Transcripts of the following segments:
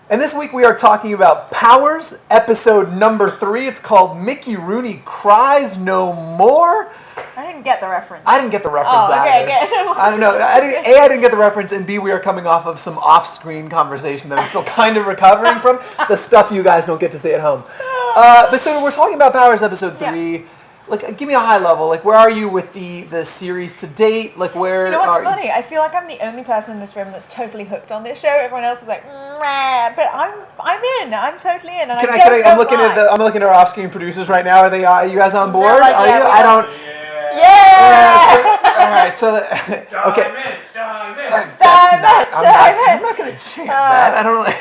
And this week we are talking about Powers, episode number 3. It's called Rooney Cries No More. I didn't get the reference. I didn't get the reference either. Okay. I don't know. I didn't get the reference, and B, we are coming off of some off-screen conversation that I'm still kind of recovering from. The stuff you guys don't get to see at home. But so we're talking about Powers, episode 3. Yeah. Like, give me a high level. Like, where are you with the series to date? Like, where? You know what's funny? I feel like I'm the only person in this room that's totally hooked on this show. Everyone else is like, meh. But I'm in. I'm totally in. And I'm looking at our off-screen producers right now. Are you guys on board? Like, are you? I don't. Yeah. All right. So okay. I'm not going to chant that. I don't know.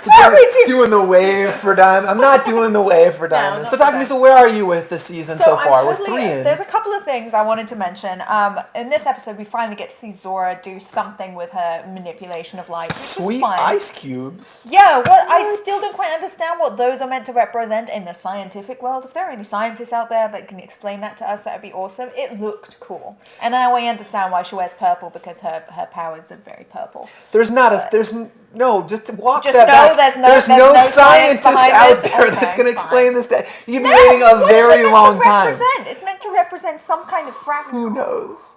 It's doing the wave for Diamond. I'm not doing the wave for Diamond. So talk to me. So where are you with the season so far? We're 3 in. There's a couple of things I wanted to mention. In this episode, we finally get to see Zora do something with her manipulation of light, which Sweet was fun. ice cubes. Yeah, I still don't quite understand what those are meant to represent in the scientific world. If there are any scientists out there that can explain that to us, that would be awesome. It looked cool. And now we understand why she wears purple, because her powers are very purple. Just walk just that know back. There's no scientist out there that's going to explain this. You've been waiting a very long time. It's meant to represent some kind of fractal. Who knows?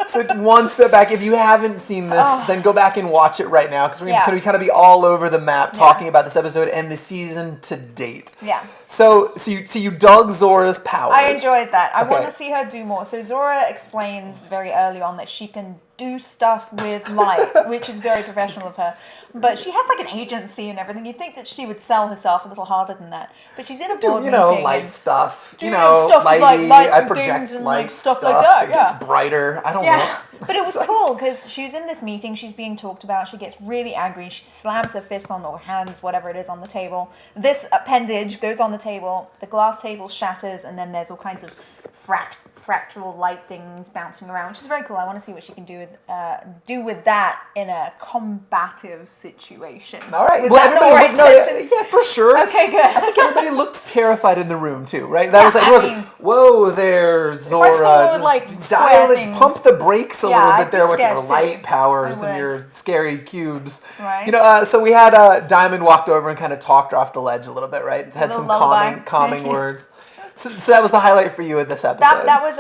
So one step back. If you haven't seen this, then go back and watch it right now, because we're going to kind of be all over the map talking about this episode and the season to date. Yeah. So you dug Zora's powers. I enjoyed that. I want to see her do more. So Zora explains very early on that she can do stuff with light, which is very professional of her. But she has like an agency and everything. You'd think that she would sell herself a little harder than that. But she's in a board meeting. Light stuff. Stuff lighty. Like I project and light stuff like that. It gets brighter. I don't know. But it was cool because she's in this meeting. She's being talked about. She gets really angry. She slams her fists on, or hands, whatever it is, on the table. This appendage goes on the table. The glass table shatters, and then there's all kinds of fractal light things bouncing around, which is very cool. I want to see what she can do with that in a combative situation. All right. Yeah, for sure. Okay, good. I think everybody looked terrified in the room too, right? That was whoa there, Zora. Pump the brakes a little bit there with your light powers and your scary cubes. Right. So we had Diamond walked over and kind of talked her off the ledge a little bit, right? Had some calming words. So that was the highlight for you in this episode. That was,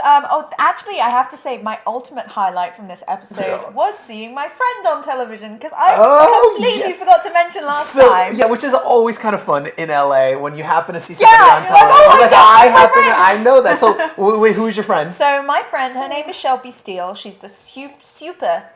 actually, I have to say, my ultimate highlight from this episode was seeing my friend on television, because I completely forgot to mention last time. Yeah, which is always kind of fun in LA when you happen to see somebody on television. I know that. So, wait, who's your friend? So, my friend, her name is Shelby Steele. She's the super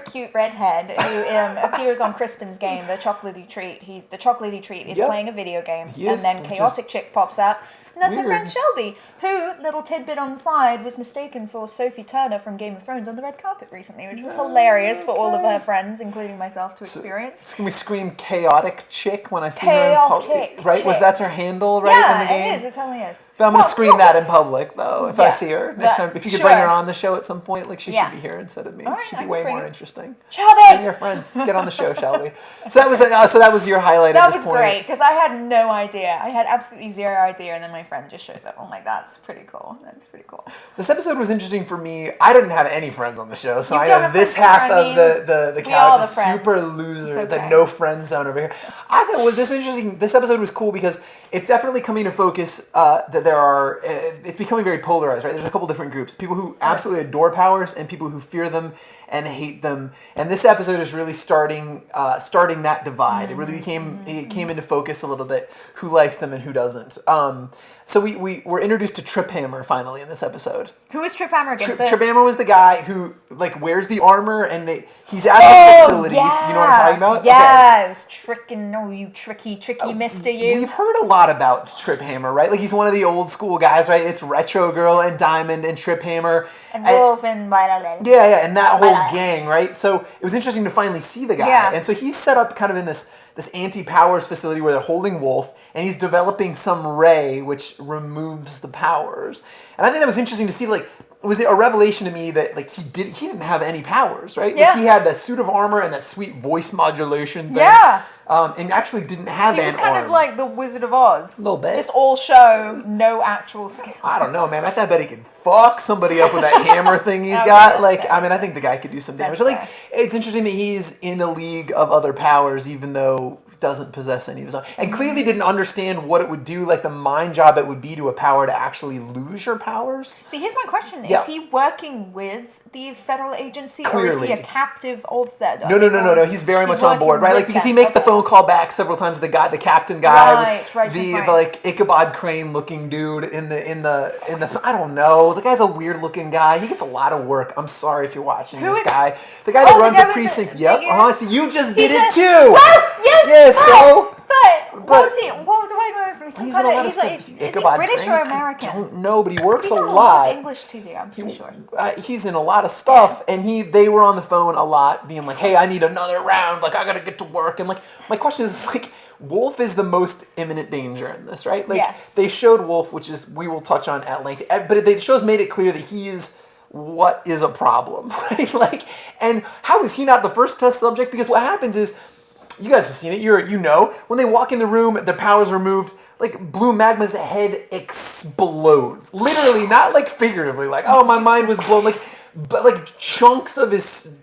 cute redhead who appears on Crispin's game, The Chocolatey Treat. The Chocolatey Treat is playing a video game, and then Chaotic Chick pops up. And that's my friend Shelby, who, little tidbit on the side, was mistaken for Sophie Turner from Game of Thrones on the red carpet recently, which was hilarious for all of her friends, including myself, to experience. Can we scream Chaotic Chick when I see her in public? Right? Was that her handle, right, in the game? Yeah, it is. It totally is. But I'm going to scream that in public, though, if I see her next time. If you could bring her on the show at some point, like she should be here instead of me. Right, she'd be way more interesting. Shelby! Bring your friends. Get on the show, Shelby. So that was your highlight at this point. That was great, because I had no idea. I had absolutely zero idea, and then my friend just shows up. I'm like, that's pretty cool. That's pretty cool. This episode was interesting for me. I didn't have any friends on the show, so I have this half of the couch is super loser, the no friend zone over here. I thought was this interesting. This episode was cool because it's definitely coming to focus that there are. It's becoming very polarized, right? There's a couple different groups: people who absolutely adore powers and people who fear them and hate them. And this episode is really starting that divide. It really came into focus a little bit. Who likes them and who doesn't? So we were introduced to Trip Hammer finally in this episode. Who is Trip Hammer again? Trip Hammer was the guy who wears the armor and he's at the facility. Yeah. You know what I'm talking about? Yeah, it was tricking. No, you tricky mister, you. We've heard a lot about Trip Hammer, right? Like he's one of the old school guys, right? It's Retro Girl and Diamond and Trip Hammer. And Wolfe and Yeah, and that whole gang, right? So it was interesting to finally see the guy. Yeah. And so he's set up kind of in this anti-powers facility where they're holding Wolfe, and he's developing some ray which removes the powers. And I think that was interesting to see, like, was it a revelation to me that he didn't have any powers, right? Yeah. Like, he had that suit of armor and that sweet voice modulation thing. Yeah. and actually didn't have an arm. He was kind of like the Wizard of Oz. A little bit. Just all show, no actual skill. I don't know, man. I bet he could fuck somebody up with that hammer thing he's got. Like, I mean, I think the guy could do some damage. Like, it's interesting that he's in a league of other powers, even though doesn't possess any of his own, and clearly didn't understand what it would do, like the mind job it would be to a power to actually lose your powers. See, here's my question. Is he working with the federal agency, or is he a captive of that? No. He's very much on board, right? Like, because he makes the phone call back several times to the captain guy, the like Ichabod Crane looking dude in the I don't know. The guy's a weird looking guy. He gets a lot of work. I'm sorry if you're watching this guy. The guy that runs the precinct. Yep. So you just did it too. Yes. But what was he? What was the he's in a lot of stuff. Is he British or American? I don't know, but he works a lot. English TV, I'm pretty sure. He's in a lot of stuff, and they were on the phone a lot, being like, "Hey, I need another round. Like, I gotta get to work." And like, my question is like, Wolfe is the most imminent danger in this, right? Like, they showed Wolfe, which is we will touch on at length, but the show's made it clear that he is what is a problem, right? Like, and how is he not the first test subject? Because what happens is, you guys have seen it. You know, when they walk in the room, their powers removed. Like, Blue Magma's head explodes. Literally, not like figuratively. Like, oh, my mind was blown. Like, but like chunks of his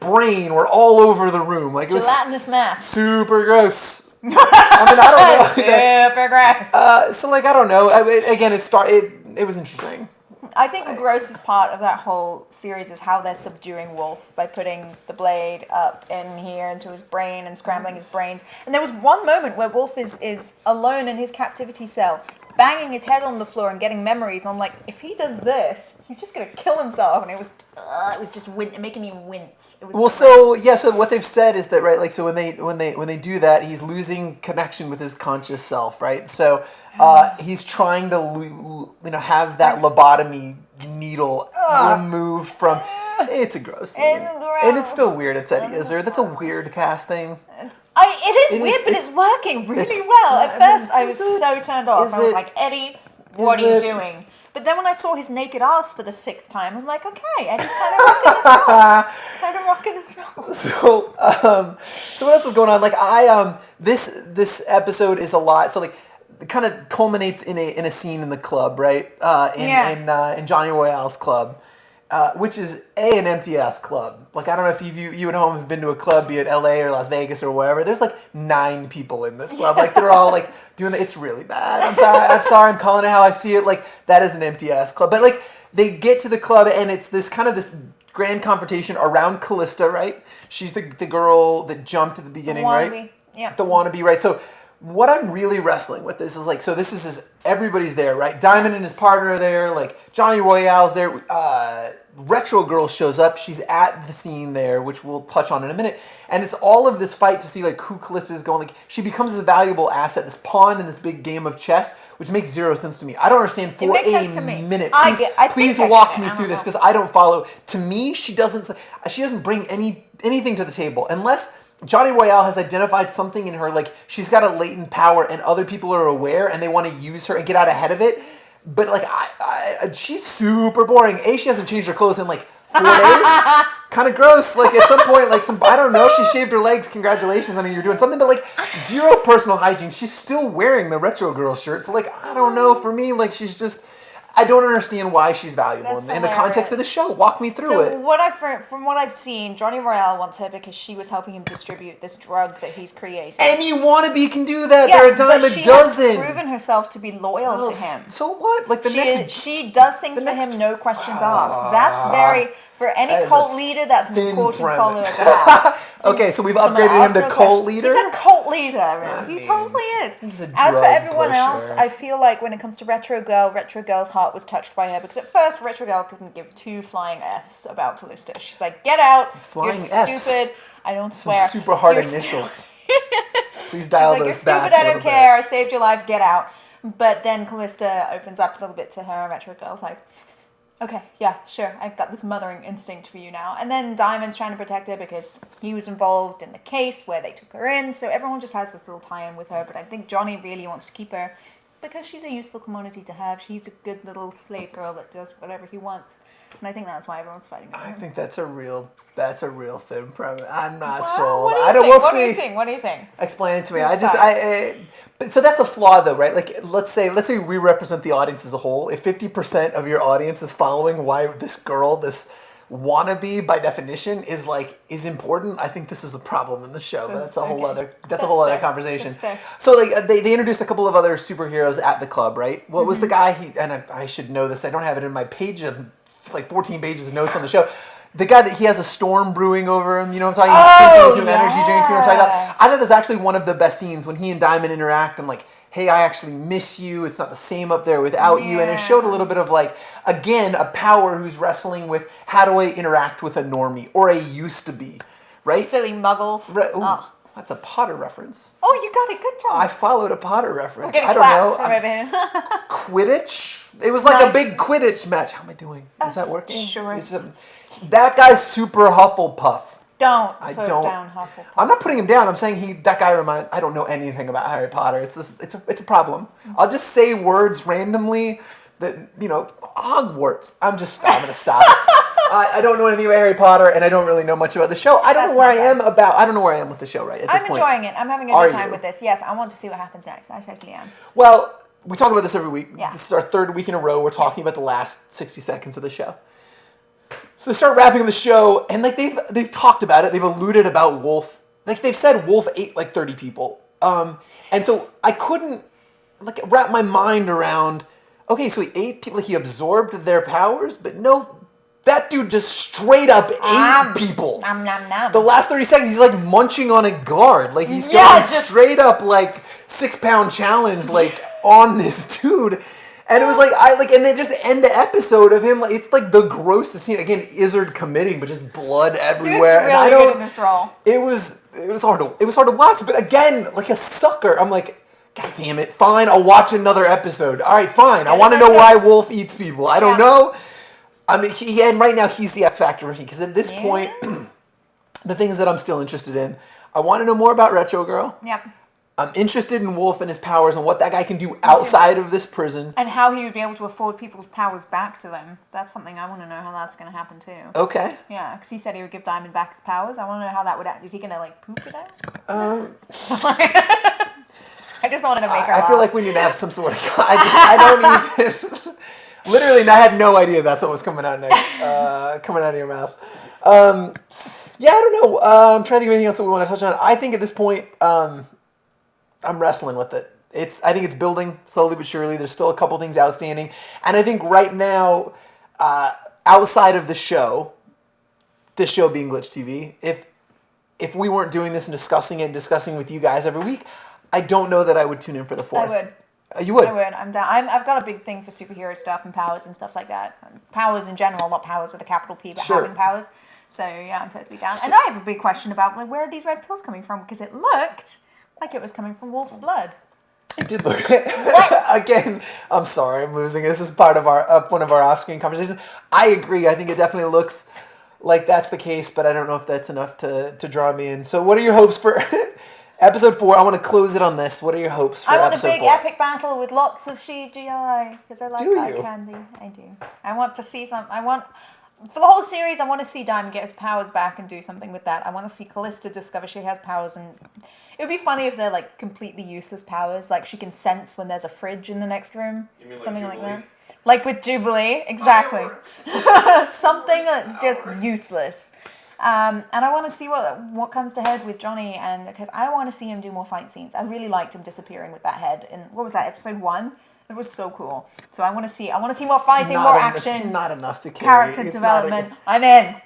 brain were all over the room. Like, it was gelatinous mass. Super gross. I mean, I don't know. Super gross. So like, I don't know. It was interesting. I think the grossest part of that whole series is how they're subduing Wolfe by putting the blade up in here into his brain and scrambling his brains. And there was one moment where Wolfe is alone in his captivity cell, banging his head on the floor and getting memories. And I'm like, if he does this, he's just going to kill himself. And it was just making me wince. It was so what they've said is that, right, like, so when they do that, he's losing connection with his conscious self, right? So he's trying to have that lobotomy needle removed from. It's a gross scene. And it's still weird. It's Eddie Izzard. That's a weird casting. It is weird, but it's working really well. At first, I was so turned off. I was like, Eddie, what are you doing? But then when I saw his naked ass for the 6th time, I'm like, okay, Eddie's kind of rocking this role. So what else is going on? Like, this episode is a lot. So like, it kind of culminates in a scene in the club, right? In Johnny Royale's club. Which is an empty ass club. Like, I don't know if you at home have been to a club, be it LA or Las Vegas or wherever. There's like 9 people in this club. Like, they're all like doing it's really bad. I'm sorry. I'm calling it how I see it. Like, that is an empty ass club. But like, they get to the club and it's this grand confrontation around Kalista, right? She's the girl that jumped at the beginning, right? Yeah. The wannabe, right? So what I'm really wrestling with this is like, so this is everybody's there, right? Diamond and his partner are there, like Johnny Royale's there. Retro Girl shows up. She's at the scene there, which we'll touch on in a minute. And it's all of this fight to see like who Kalista is going. Like, she becomes this valuable asset, this pawn in this big game of chess, which makes zero sense to me. I don't understand for a minute. Please walk me through this, because I don't follow. To me, she doesn't bring anything to the table unless Johnny Royale has identified something in her, like she's got a latent power and other people are aware and they want to use her and get out ahead of it. But like, she's super boring. She hasn't changed her clothes in like 4 days. Kind of gross. Like, at some point, like I don't know, she shaved her legs. Congratulations. I mean, you're doing something, but like zero personal hygiene. She's still wearing the Retro Girl shirt. So like, I don't know. For me, like, she's just, I don't understand why she's valuable in the context of the show. Walk me through it. From what I've seen, Johnny Royale wants her because she was helping him distribute this drug that he's created. Any wannabe can do that. Yes, there are a dime a dozen. She has proven herself to be loyal to him. So what? Like, she does things for him, no questions asked. That's very... For any cult leader, that's an important follower to have. Okay, so we've upgraded him to cult leader? He's a cult leader. He totally is. As for everyone else, I feel like when it comes to Retro Girl's heart was touched by her. Because at first, Retro Girl couldn't give 2 flying Fs about Kalista. She's like, get out. You're stupid. I don't swear. Some super hard initials. Please dial those back. You're stupid, I don't care. I saved your life. Get out. But then Kalista opens up a little bit to her, and Retro Girl's like, okay, yeah, sure, I've got this mothering instinct for you now. And then Diamond's trying to protect her because he was involved in the case where they took her in, so everyone just has this little tie-in with her, but I think Johnny really wants to keep her because she's a useful commodity to have. She's a good little slave girl that does whatever he wants. And I think that's why everyone's fighting over her. I think that's a real thin premise. I'm not well, sold. What do you think? What do you think? Explain it to me. But so that's a flaw though, right? Like let's say we represent the audience as a whole. If 50% of your audience is following why this girl, this wannabe by definition is important, I think this is a problem in the show. But that's a whole other conversation. So like they introduced a couple of other superheroes at the club, right? What was the guy I should know this. I don't have it in my page of like 14 pages of notes on the show. The guy that he has a storm brewing over him, you know what I'm talking about? He's drinking his new energy drink, you know what I'm talking about? I thought that's actually one of the best scenes when he and Diamond interact. I'm like, hey, I actually miss you. It's not the same up there without you. And it showed a little bit of like, again, a power who's wrestling with how do I interact with a normie or a used to be, right? Silly muggles. Right. Ooh, that's a Potter reference. Oh, you got it. Good job. I followed a Potter reference. I don't know. Quidditch? It was like a big Quidditch match. How am I doing? Is that working? Sure. That guy's super Hufflepuff. Don't put down Hufflepuff. I'm not putting him down. I'm saying that guy I don't know anything about Harry Potter. It's a problem. I'll just say words randomly that, Hogwarts. I'm going to stop. I don't know anything about Harry Potter, and I don't really know much about the show. I don't know where I am with the show right at this point. I'm enjoying it. I'm having a good time with this. Yes, I want to see what happens next. I totally am. Well, we talk about this every week. Yeah. This is our third week in a row. We're talking about the last 60 seconds of the show. So they start wrapping up the show, and like they've talked about it. They've alluded about Wolfe. Like they've said Wolfe ate like 30 people. And so I couldn't wrap my mind around, okay, so he ate people, he absorbed their powers, but no, that dude just straight up ate people. Nom, nom, nom. The last 30 seconds, he's like munching on a guard. Like he's going straight up like 6-pound challenge on this dude. And it was and they just end the episode of him. Like it's like the grossest scene. Again, Izzard committing, but just blood everywhere. He was really good in this role. It was hard to watch. But again, like a sucker, I'm like, God damn it! Fine, I'll watch another episode. All right, fine. I want to know why Wolfe eats people. I don't know. I mean, and right now he's the X factor for me because at this point, the things that I'm still interested in, I want to know more about Retro Girl. Yep. I'm interested in Wolfe and his powers and what that guy can do outside of this prison. And how he would be able to afford people's powers back to them. That's something I want to know how that's going to happen too. Okay. Yeah, because he said he would give Diamond back his powers. I want to know how that would act. Is he going to poop it out? I just wanted to make her laugh. I feel like we need to have some sort of... I don't even... Literally, I had no idea that's what was coming out next. Coming out of your mouth. Yeah, I don't know. I'm trying to think of anything else that we want to touch on. I think at this point... I'm wrestling with it. I think it's building slowly but surely. There's still a couple things outstanding. And I think right now, outside of the show, this show being Glitch TV, if we weren't doing this and discussing with you guys every week, I don't know that I would tune in for the fourth. I would. You would? I would. I'm down. I've got a big thing for superhero stuff and powers and stuff like that. Powers in general, not powers with a capital P, but having powers. So yeah, I'm totally down. And I have a big question about where are these red pills coming from? Because it looked... like it was coming from Wolfe's blood. It did look... Again, I'm sorry, I'm losing it. This is part of one of our off-screen conversations. I agree. I think it definitely looks like that's the case, but I don't know if that's enough to draw me in. So what are your hopes for episode 4? I want to close it on this. What are your hopes for episode 4? I want a big epic battle with lots of CGI, because I like eye candy. I do. I want to see some... For the whole series, I want to see Diamond get his powers back and do something with that. I want to see Kalista discover she has powers, and it would be funny if they're completely useless powers. Like she can sense when there's a fridge in the next room. You mean something like that. Like with Jubilee, exactly. Something that's just useless. And I want to see what comes to head with Johnny, and because I want to see him do more fight scenes. I really liked him disappearing with that head in what was that, episode 1? It was so cool. So I want to see more fighting, more action. It's not enough to carry. Character development. I'm in.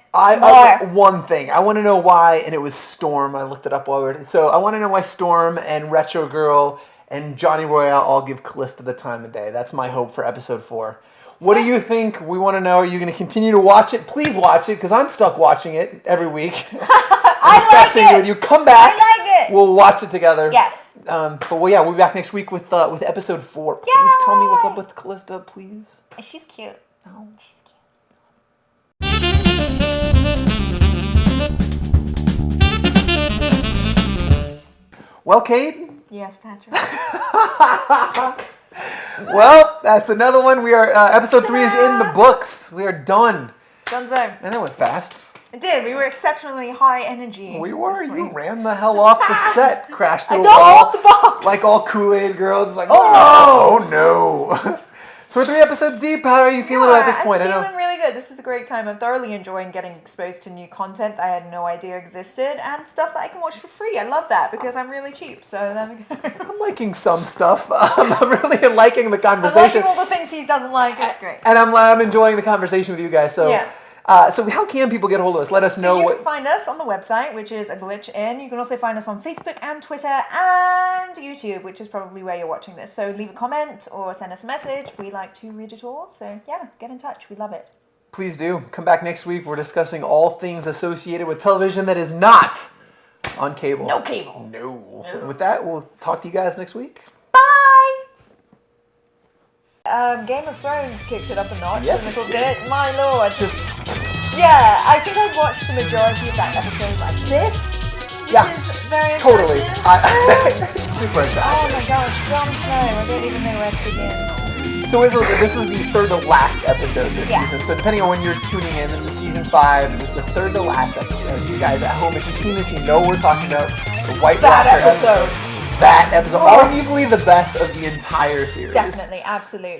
One thing. I want to know why, and it was Storm. I looked it up while we were... So I want to know why Storm and Retro Girl and Johnny Royale all give Kalista the time of day. That's my hope for episode 4. What do you think? We want to know. Are you going to continue to watch it? Please watch it, because I'm stuck watching it every week. I'm discussing it with you. Come back. I like it. We'll watch it together. Yes. But we'll be back next week with episode 4. Please tell me what's up with Kalista, please. She's cute. No. She's cute. Well, Kate? Yes, Patrick. Well, that's another one. We are episode 3 is in the books. We are done. Dunzo. And that went fast. It did. We were exceptionally high energy. We were. You ran the hell off the set. Crashed through I a wall. don't want the box. Like all Kool-Aid girls. Like, oh no. So we're 3 episodes deep. How are you feeling at this point? I'm feeling really good. This is a great time. I'm thoroughly enjoying getting exposed to new content that I had no idea existed and stuff that I can watch for free. I love that because I'm really cheap. So there we go. I'm liking some stuff. I'm really liking the conversation. I'm liking all the things he doesn't like. It's great. And I'm enjoying the conversation with you guys. So yeah. So how can people get a hold of us? Let us know. You can find us on the website, which is A Glitch In. You can also find us on Facebook and Twitter and YouTube, which is probably where you're watching this. So leave a comment or send us a message. We like to read it all. So yeah, get in touch. We love it. Please do. Come back next week. We're discussing all things associated with television that is not on cable. No cable. No. And with that, we'll talk to you guys next week. Bye. Game of Thrones kicked it up a notch a little bit. My lord. Yeah, I think I watched the majority of that episode like this. Yeah, which is very totally. Super excited. Oh my gosh, Jon Snow. I don't even know where to begin. So this is the third to last episode this season. So depending on when you're tuning in, this is season 5. This is the third to last episode. You guys at home, if you've seen this, you know we're talking about the White Walker episode. That episode. Arguably the best of the entire series. Definitely, absolutely.